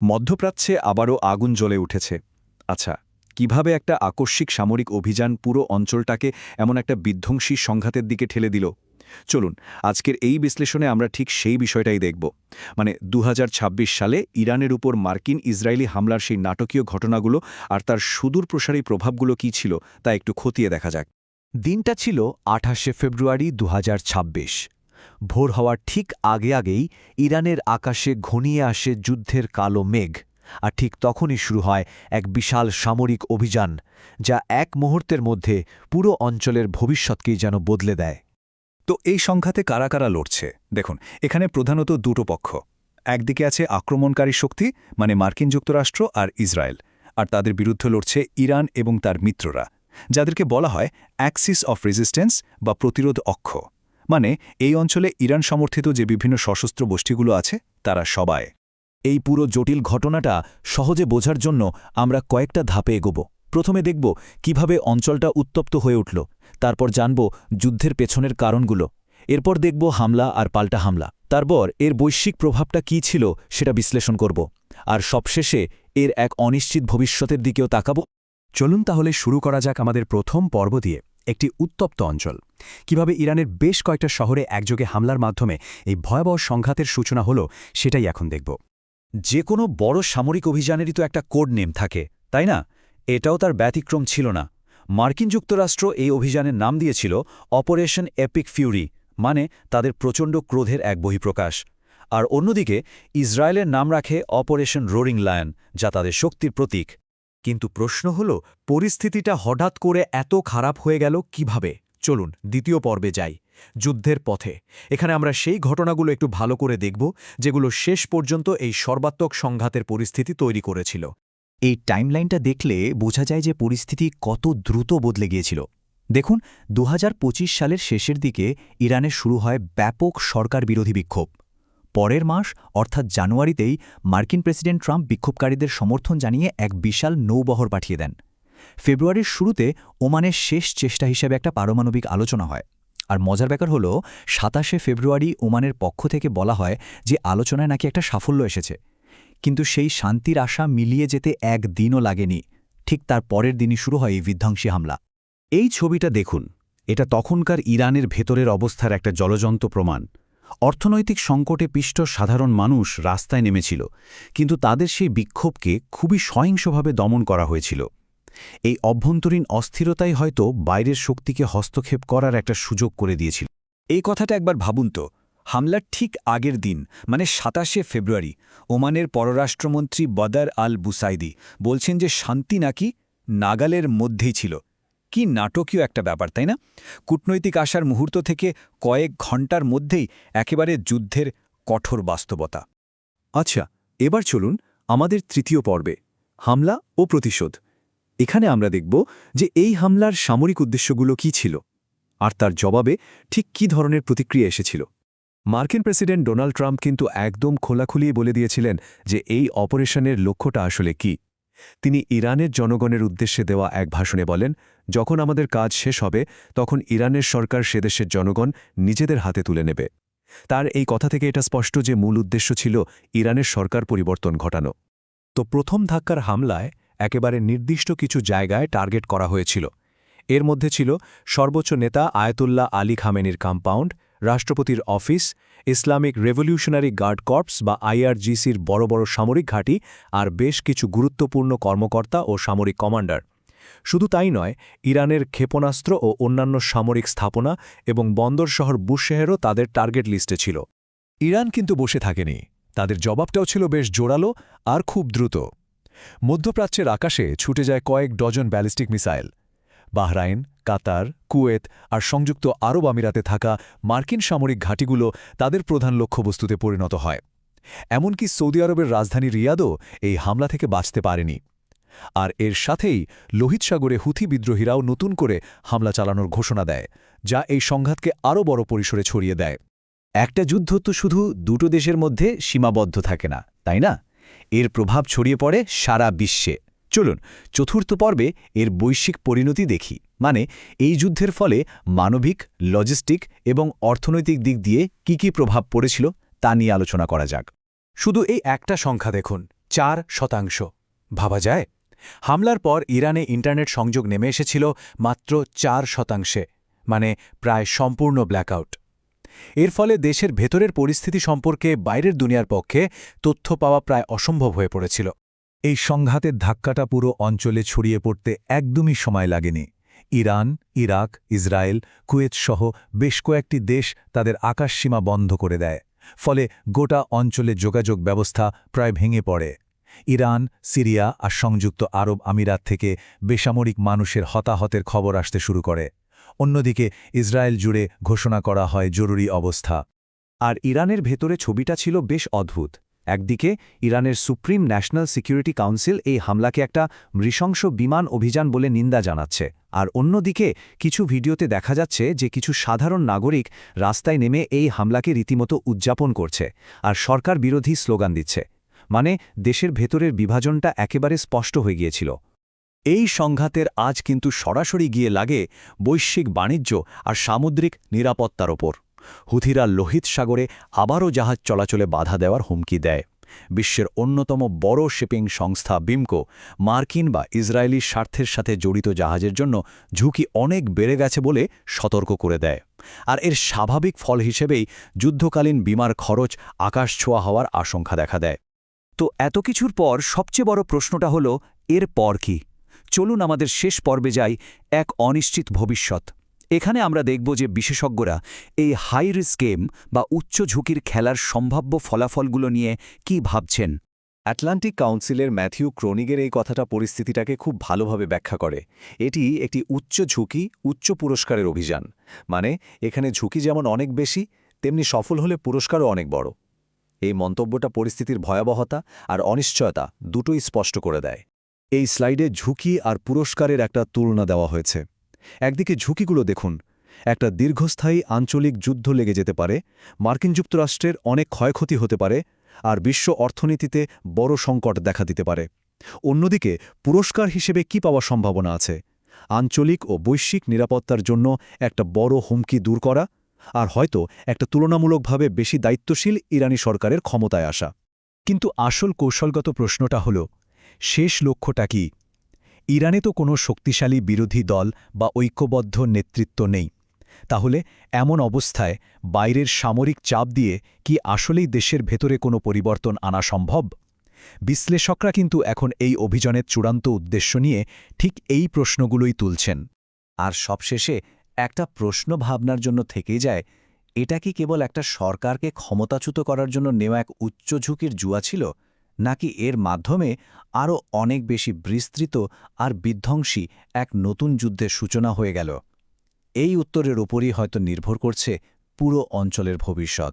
মধ্যপ্রাচ্যে আবারও আগুন জ্বলে উঠেছে। আচ্ছা, কিভাবে একটা আকস্মিক সামরিক অভিযান পুরো অঞ্চলটাকে এমন একটা বিধ্বংসী সংঘাতের দিকে ঠেলে দিল? চলুন, আজকের এই বিশ্লেষণে আমরা ঠিক সেই বিষয়টাই দেখব। মানে ২০২৬ সালে ইরানের উপর মার্কিন ইসরায়েলি হামলার সেই নাটকীয় ঘটনাগুলো আর তার সুদূর প্রসারী প্রভাবগুলো কী ছিল তা একটু খতিয়ে দেখা যাক। দিনটা ছিল ২৮শে ফেব্রুয়ারি ২০২৬। ভোর হওয়ার ঠিক আগেই ইরানের আকাশে ঘনিয়ে আসে যুদ্ধের কালো মেঘ, আর ঠিক তখনই শুরু হয় এক বিশাল সামরিক অভিযান, যা এক মুহূর্তের মধ্যে পুরো অঞ্চলের ভবিষ্যৎকেই যেন বদলে দেয়। তো এই সংঘাতে কারা কারা লড়ছে দেখুন, এখানে প্রধানত দুটো পক্ষ। একদিকে আছে আক্রমণকারী শক্তি, মানে মার্কিন যুক্তরাষ্ট্র আর ইসরায়েল, আর তাদের বিরুদ্ধে লড়ছে ইরান এবং তার মিত্ররা, যাদেরকে বলা হয় অ্যাক্সিস অফ রেজিস্ট্যান্স বা প্রতিরোধ অক্ষ। মানে এই অঞ্চলে ইরান সমর্থিত যে বিভিন্ন সশস্ত্র গোষ্ঠীগুলো আছে তারা সবাই। এই পুরো জটিল ঘটনাটা সহজে বোঝার জন্য আমরা কয়েকটা ধাপে এগোব। প্রথমে দেখব কিভাবে অঞ্চলটা উত্তপ্ত হয়ে উঠল, তারপর জানব যুদ্ধের পেছনের কারণগুলো, এরপর দেখব হামলা আর পাল্টা হামলা, তারপর এর বৈশ্বিক প্রভাবটা কী ছিল সেটা বিশ্লেষণ করব, আর সবশেষে এর এক অনিশ্চিত ভবিষ্যতের দিকেও তাকাব। চলুন তাহলে শুরু করা যাক আমাদের প্রথম পর্ব দিয়ে, একটি উত্তপ্ত অঞ্চল। কিভাবে ইরানের বেশ কয়েকটা শহরে একযোগে হামলার মাধ্যমে এই ভয়াবহ সংঘাতের সূচনা হলো সেটাই এখন দেখব। যে কোনো বড় সামরিক অভিযানেরই তো একটা কোড নেম থাকে, তাই না? এটাও তার ব্যতিক্রম ছিল না। মার্কিন যুক্তরাষ্ট্র এই অভিযানের নাম দিয়েছিল অপারেশন এপিক ফিউরি, মানে তাদের প্রচণ্ড ক্রোধের এক বহিঃপ্রকাশ। আর অন্যদিকে ইসরায়েলের নাম রাখে অপারেশন রোরিং লায়ন, যা তাদের শক্তির প্রতীক। কিন্তু প্রশ্ন হল, পরিস্থিতিটা হঠাৎ করে এত খারাপ হয়ে গেল কিভাবে? চলুন দ্বিতীয় পর্বে যাই, যুদ্ধের পথে। এখানে আমরা সেই ঘটনাগুলো একটু ভালো করে দেখব যেগুলো শেষ পর্যন্ত এই সর্বাত্মক সংঘাতের পরিস্থিতি তৈরি করেছিল। এই টাইমলাইনটা দেখলে বোঝা যায় যে পরিস্থিতি কত দ্রুত বদলে গিয়েছিল। দেখুন, ২০২৫ সালের শেষের দিকে ইরানে শুরু হয় ব্যাপক সরকার বিরোধী বিক্ষোভ। পরের মাস অর্থাৎ জানুয়ারিতেই মার্কিন প্রেসিডেন্ট ট্রাম্প বিক্ষোভকারীদের সমর্থন জানিয়ে এক বিশাল নৌবহর পাঠিয়ে দেন। ফেব্রুয়ারির শুরুতে ওমানের শেষ চেষ্টা হিসেবে একটা পারমাণবিক আলোচনা হয়। আর মজার ব্যাপার হলো, ২৭শে ফেব্রুয়ারি ওমানের পক্ষ থেকে বলা হয় যে আলোচনায় নাকি একটা সাফল্য এসেছে। কিন্তু সেই শান্তির আশা মিলিয়ে যেতে একদিনও লাগেনি। ঠিক তার পরের দিনই শুরু হয় এই বিধ্বংসী হামলা। এই ছবিটা দেখুন, এটা তখনকার ইরানের ভেতরের অবস্থার একটা জ্বলজ্বন্ত প্রমাণ। অর্থনৈতিক সংকটে পিষ্ট সাধারণ মানুষ রাস্তায় নেমেছিল, কিন্তু তাদের সেই বিক্ষোভকে খুবই সহিংসভাবে দমন করা হয়েছিল। এই অভ্যন্তরীণ অস্থিরতাই হয়তো বাইরের শক্তিকে হস্তক্ষেপ করার একটা সুযোগ করে দিয়েছিল। এই কথাটা একবার ভাবুন তো, হামলার ঠিক আগের দিন মানে ২৭শে ফেব্রুয়ারি ওমানের পররাষ্ট্রমন্ত্রী বদর আল বুসাইদি বলছেন যে শান্তি নাকি নাগালের মধ্যেই ছিল। কি নাটকীয় একটা ব্যাপার, তাই না? কূটনৈতিক আশার মুহূর্ত থেকে কয়েক ঘণ্টার মধ্যেই একেবারে যুদ্ধের কঠোর বাস্তবতা। আচ্ছা, এবার চলুন আমাদের তৃতীয় পর্বে, হামলা ও প্রতিশোধ। এখানে আমরা দেখব যে এই হামলার সামরিক উদ্দেশ্যগুলো কী ছিল, আর তার জবাবে ঠিক কী ধরনের প্রতিক্রিয়া এসেছিল। মার্কিন প্রেসিডেন্ট ডোনাল্ড ট্রাম্প কিন্তু একদম খোলাখুলি বলে দিয়েছিলেন যে এই অপারেশনের লক্ষ্যটা আসলে কী। তিনি ইরানের জনগণের উদ্দেশ্যে দেওয়া এক ভাষণে বলেন, যখন আমাদের কাজ শেষ হবে তখন ইরানের সরকার সে দেশের জনগণ নিজেদের হাতে তুলে নেবে। তার এই কথা থেকে এটা স্পষ্ট যে মূল উদ্দেশ্য ছিল ইরানের সরকার পরিবর্তন ঘটানো। তো প্রথম ধাক্কার হামলায় একেবারে নির্দিষ্ট কিছু জায়গায় টার্গেট করা হয়েছিল। এর মধ্যে ছিল সর্বোচ্চ নেতা আয়াতুল্লাহ আলী খামেনির কম্পাউন্ড, রাষ্ট্রপতির office, Islamic revolutionary guard corps বা আইআরজিসির বড় বড় সামরিক ঘাঁটি, আর বেশ কিছু গুরুত্বপূর্ণ কর্মকর্তা ও সামরিক কমান্ডার। শুধু তাই নয়, ইরানের ক্ষেপণাস্ত্র ও অন্যান্য সামরিক স্থাপনা এবং বন্দর শহর বুশেহেরও তাদের টার্গেট লিস্টে ছিল। ইরান কিন্তু বসে থাকেনি, তাদের জবাবটাও ছিল বেশ জোরালো আর খুব দ্রুত। মধ্যপ্রাচ্যের আকাশে ছুটে যায় কয়েক ডজন ব্যালিস্টিক মিসাইল। বাহরাইন, কাতার, কুয়েত আর সংযুক্ত আরব আমিরাতে থাকা মার্কিন সামরিক ঘাঁটিগুলো তাদের প্রধান লক্ষ্যবস্তুতে পরিণত হয়। এমনকি সৌদি আরবের রাজধানী রিয়াদও এই হামলা থেকে বাঁচতে পারেনি। আর এর সাথেই লোহিত সাগরে হুথি বিদ্রোহীরাও নতুন করে হামলা চালানোর ঘোষণা দেয়, যা এই সংঘাতকে আরও বড় পরিসরে ছড়িয়ে দেয়। একটা যুদ্ধ তো শুধু দুটো দেশের মধ্যে সীমাবদ্ধ থাকে না, তাই না? এর প্রভাব ছড়িয়ে পড়ে সারা বিশ্বে। চলুন চতুর্থ পর্বে এর বৈশ্বিক পরিণতি দেখি, মানে এই যুদ্ধের ফলে মানবিক, লজিস্টিক এবং অর্থনৈতিক দিক দিয়ে কি কি প্রভাব পড়েছিল তা নিয়ে আলোচনা করা যাক। শুধু এই একটা সংখ্যা দেখুন, 4%। ভাবা যায়? হামলার পর ইরানে ইন্টারনেট সংযোগ নেমে এসেছিল মাত্র 4%, মানে প্রায় সম্পূর্ণ ব্ল্যাকআউট। এর ফলে দেশের ভেতরের পরিস্থিতি সম্পর্কে বাইরের দুনিয়ার পক্ষে তথ্য পাওয়া প্রায় অসম্ভব হয়ে পড়েছিল। এই সংঘাতের ধাক্কাটা পুরো অঞ্চলে ছড়িয়ে পড়তে একদমই সময় লাগেনি। ইরান, ইরাক, ইসরায়েল, কুয়েত সহ বেশ কয়েকটি দেশ তাদের আকাশসীমা বন্ধ করে দেয়। ফলে গোটা অঞ্চলে যোগাযোগ ব্যবস্থা প্রায় ভেঙে পড়ে। ইরান, সিরিয়া আর সংযুক্ত আরব আমিরাত থেকে বেসামরিক মানুষের হতাহতের খবর আসতে শুরু করে। অন্যদিকে ইসরায়েল জুড়ে ঘোষণা করা হয় জরুরি অবস্থা। আর ইরানের ভেতরে ছবিটা ছিল বেশ অদ্ভুত। একদিকে ইরানের সুপ্রিম ন্যাশনাল সিকিউরিটি কাউন্সিল এই হামলাকে একটা নৃশংস বিমান অভিযান বলে নিন্দা জানাচ্ছে, আর অন্যদিকে কিছু ভিডিওতে দেখা যাচ্ছে যে কিছু সাধারণ নাগরিক রাস্তায় নেমে এই হামলাকে রীতিমতো উদযাপন করছে আর সরকার বিরোধী স্লোগান দিচ্ছে। মানে দেশের ভেতরের বিভাজনটা একেবারে স্পষ্ট হয়ে গিয়েছিল। এই সংঘাতের আজ কিন্তু সরাসরি গিয়ে লাগে বৈশ্বিক বাণিজ্য আর সামুদ্রিক নিরাপত্তার ওপর। হুথিরা লোহিত সাগরে আবারও জাহাজ চলাচলে বাধা দেওয়ার হুমকি দেয়। বিশ্বের অন্যতম বড় শিপিং সংস্থা বিমকো মার্কিন বা ইসরায়েলি স্বার্থের সাথে জড়িত জাহাজের জন্য ঝুঁকি অনেক বেড়ে গেছে বলে সতর্ক করে দেয়। আর এর স্বাভাবিক ফল হিসেবেই যুদ্ধকালীন বিমার খরচ আকাশছোঁয়া হওয়ার আশঙ্কা দেখা দেয়। তো এত কিছুর পর সবচেয়ে বড় প্রশ্নটা হলো, এর পর কি? চলুন আমাদের শেষ পর্বে যাই, এক অনিশ্চিত ভবিষ্যৎ। এখানে আমরা দেখব যে বিশেষজ্ঞরা এই হাই রিস্ক গেম বা উচ্চ ঝুঁকির খেলার সম্ভাব্য ফলাফলগুলো নিয়ে কি ভাবছেন। অ্যাটলান্টিক কাউন্সিলের ম্যাথিউ ক্রোনিগের এই কথাটা পরিস্থিতিটাকে খুব ভালোভাবে ব্যাখ্যা করে। এটি একটি উচ্চ ঝুঁকি উচ্চ পুরস্কারের অভিযান। মানে এখানে ঝুঁকি যেমন অনেক বেশি, তেমনি সফল হলে পুরস্কারও অনেক বড়। এই মন্তব্যটা পরিস্থিতির ভয়াবহতা আর অনিশ্চয়তা দুটোই স্পষ্ট করে দেয়। এই স্লাইডে ঝুঁকি আর পুরস্কারের একটা তুলনা দেওয়া হয়েছে। একদিকে ঝুঁকিগুলো দেখুন, একটা দীর্ঘস্থায়ী আঞ্চলিক যুদ্ধ লেগে যেতে পারে, মার্কিন যুক্তরাষ্ট্রের অনেক ক্ষয়ক্ষতি হতে পারে, আর বিশ্ব অর্থনীতিতে বড় সংকট দেখা দিতে পারে। অন্যদিকে পুরস্কার হিসেবে কি পাওয়ার সম্ভাবনা আছে? আঞ্চলিক ও বৈশ্বিক নিরাপত্তার জন্য একটা বড় হুমকি দূর করা, আর হয়তো একটা তুলনামূলকভাবে বেশি দায়িত্বশীল ইরানি সরকারের ক্ষমতায় আসা। কিন্তু আসল কৌশলগত প্রশ্নটা হল, শেষ লক্ষ্যটা কি? ইরানে তো কোনো শক্তিশালী বিরোধী দল বা ঐক্যবদ্ধ নেতৃত্ব নেই। তাহলে এমন অবস্থায় বাইরের সামরিক চাপ দিয়ে কি আসলেই দেশের ভেতরে কোনো পরিবর্তন আনা সম্ভব? বিশ্লেষকরা কিন্তু এখন এই অভিযানের চূড়ান্ত উদ্দেশ্য নিয়ে ঠিক এই প্রশ্নগুলোই তুলছেন। আর সবশেষে একটা প্রশ্ন ভাবনার জন্য থেকেই যায়, এটা কি কেবল একটা সরকারকে ক্ষমতাচ্যুত করার জন্য নেওয়া এক উচ্চ ঝুঁকির জুয়া ছিল, নাকি এর মাধ্যমে আরও অনেক বেশি বিস্তৃত আর বিধ্বংসী এক নতুন যুদ্ধের সূচনা হয়ে গেল? এই উত্তরের ওপরই হয়তো নির্ভর করছে পুরো অঞ্চলের ভবিষ্যৎ।